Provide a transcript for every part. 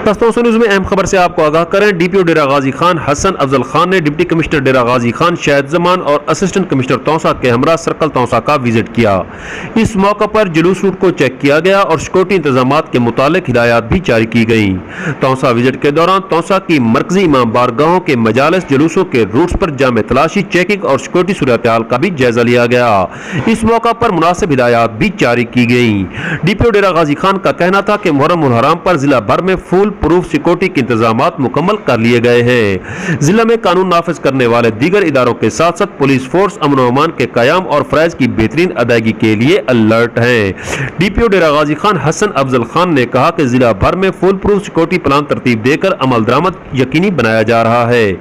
तस्तों news में अहम खबर से आपको आगाह करें। डीपीओ डेरा गाजी खान हसन अफजल खान ने डिप्टी कमिश्नर डेरा गाजी खान शाहिद जमान और असिस्टेंट कमिश्नर तौसा के हमरा सर्कल तौसा का विजिट किया। इस मौके पर जुलूस रूट को चेक किया गया और सिक्योरिटी इंतजाम के मुतालिक हिदायत भी जारी की गई। तौसा विजिट के दौरान तौसा की मरकजी इमाम बारगाहों के मजालिस जुलूसों के रूट्स पर जामे तलाशी, चेकिंग और सिक्योरिटी सूरत-ए-हाल का भी जायजा लिया गया। इस मौका पर मुनासिब हिदायत भी जारी की गई। डीपीओ डेरा गाजी खान का कहना था कि मुहर्रम उल हराम पर जिला भर में फुल प्रूफ सिक्योरिटी के इंतजाम मुकम्मल कर लिए गए हैं। जिला में कानून नाफिज करने वाले दीगर इदारों के साथ साथ पुलिस फोर्स अमन व अमान के कयाम और फराइज की बेहतरीन अदायगी के लिए अलर्ट है। डीपीओ डेरा गाजी खान हसन अफजल खान ने कहा कि जिला भर में फुल प्रूफ सिक्योरिटी प्लान तरतीब देकर अमल दरामद यकीनी बनाया जा रहा है।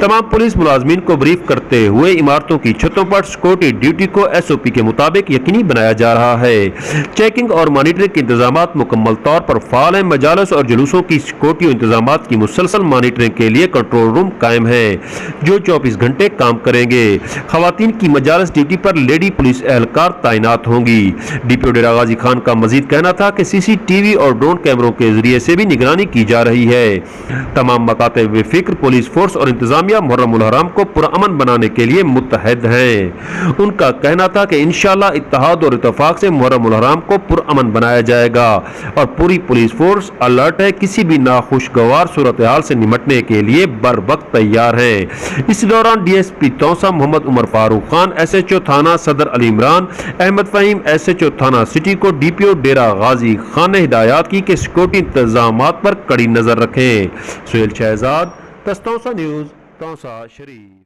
तमाम पुलिस मुलाजमीन को ब्रीफ करते हुए इमारतों की छतों पर सिक्योरिटी ड्यूटी को SOP के मुताबिक यकीनी बनाया जा रहा है। चेकिंग और मॉनिटरिंग के इंतजाम मुकम्मल तौर पर फाल है। मजालिस और जुलूसों की सिक्योरिटी इंतजाम की मुसलसल मॉनिटरिंग के लिए कंट्रोल रूम कायम है जो 24 घंटे काम करेंगे। खवातीन की मजालिस ड्यूटी पर लेडी पुलिस एहलकार तैनात होंगी। डीपीओ डेरा गाजी खान का मजीद कहना था कि CCTV और ड्रोन कैमरों के जरिए से भी निगरानी की जा रही है। तमाम मकाते बेफिक्र पुलिस फोर्स और इंतजामिया मुहर्रम उल हराम को पुरअमन बनाने के लिए मुत्तहद हैं। उनका कहना था कि इंशाअल्लाह इत्तेहाद और इत्तेफाक से मुहर्रम उल हराम को पुरअमन बनाया जाएगा और पूरी पुलिस फोर्स अलर्ट है, किसी भी नाखुशगवार सूरत हाल से निमटने के लिए बर वक्त तैयार है। इस दौरान DSP तौसा मोहम्मद उमर फारूक खान, SHO थाना सदर अली इमरान अहमद फहीम, SHO थाना सिटी को डीपीओ डेरा गाजी खान ने हिदायत की कि सिक्योरिटी इंतजाम पर कड़ी नजर रखें। सुहेल शहजाद, तस्तौसा न्यूज़, तौसा शरीफ।